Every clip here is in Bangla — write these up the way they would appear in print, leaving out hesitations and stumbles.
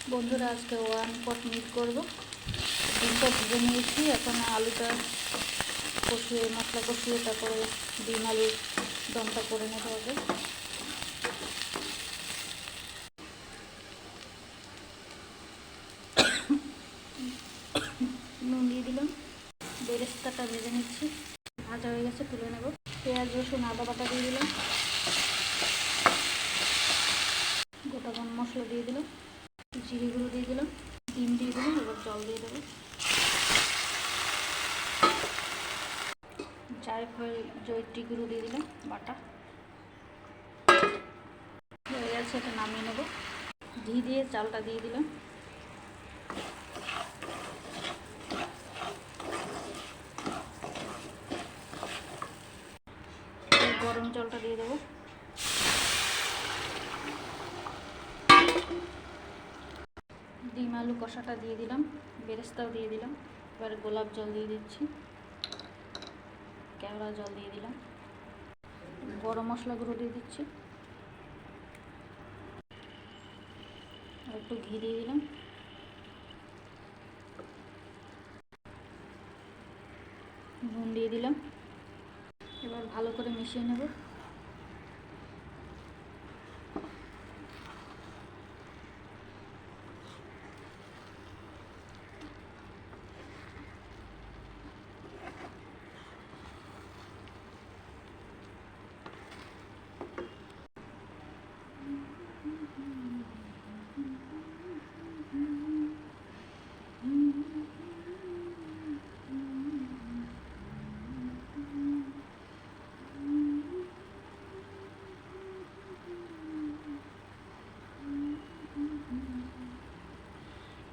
বন্ধুরা, আজকে 1 পট মিট করবো। ডিমটা ভেজে নিয়েছি, এখন আলুটা কষিয়ে মশলা কষিয়ে তারপরে ডিম আলুর দমটা করে নিতে হবে। নুন দিয়ে দিলাম, বেরেস্তাটা ভেজে নিচ্ছি। ভাজা হয়ে গেছে, তুলে নেব। পেঁয়াজ রসুন আদা বাটা দিয়ে দিলাম, গোটা গরম মশলা দিয়ে দিলাম, জিরে গুঁড়ো দিয়ে দিলাম, ডিম দিয়ে দিলাম। এবার জল দিয়ে দেবো। জায়ফল জয়িত্রী গুঁড়ো দিয়ে দিলাম বাটা। হয়ে গেছে, এটা নামিয়ে নেব। ঘি দিয়ে চালটা দিয়ে দিলাম, গরম জলটা দিয়ে দেবো। ডিম আলু কষাটা দিয়ে দিলাম, বেরেস্তাও দিয়ে দিলাম। এবার গোলাপ জল দিয়ে দিচ্ছি, কেওড়া জল দিয়ে দিলাম, গরম মশলা গুঁড়ো দিয়ে দিচ্ছি, আর একটু ঘি দিয়ে দিলাম। নুন দিয়ে দিলাম। এবার ভালো করে মিশিয়ে নেব।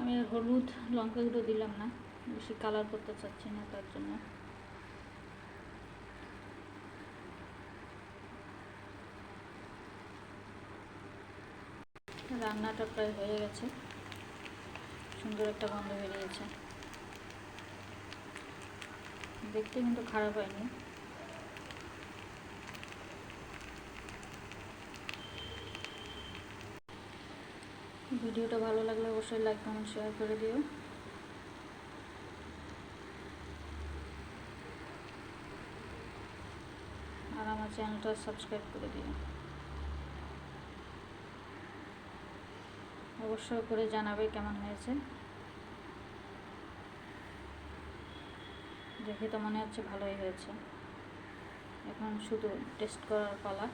আমি হলুদ লঙ্কা গুঁড়ো দিলাম না, বেশি কালার করতে চাচ্ছি না, তার জন্য। রান্নাটা প্রায় হয়ে গেছে, সুন্দর একটা গন্ধ বেরিয়েছে। দেখতে কিন্তু খারাপ হয়নি। ভিডিওটা ভালো লাগলে অবশ্যই লাইক কমেন্ট শেয়ার করে দিও, আর আমার চ্যানেলটা সাবস্ক্রাইব করে দিও। অবশ্যই করে জানাবে কেমন হয়েছে। দেখে তো মনে হচ্ছে ভালোই হয়েছে। এখন শুধু টেস্ট করার পালা।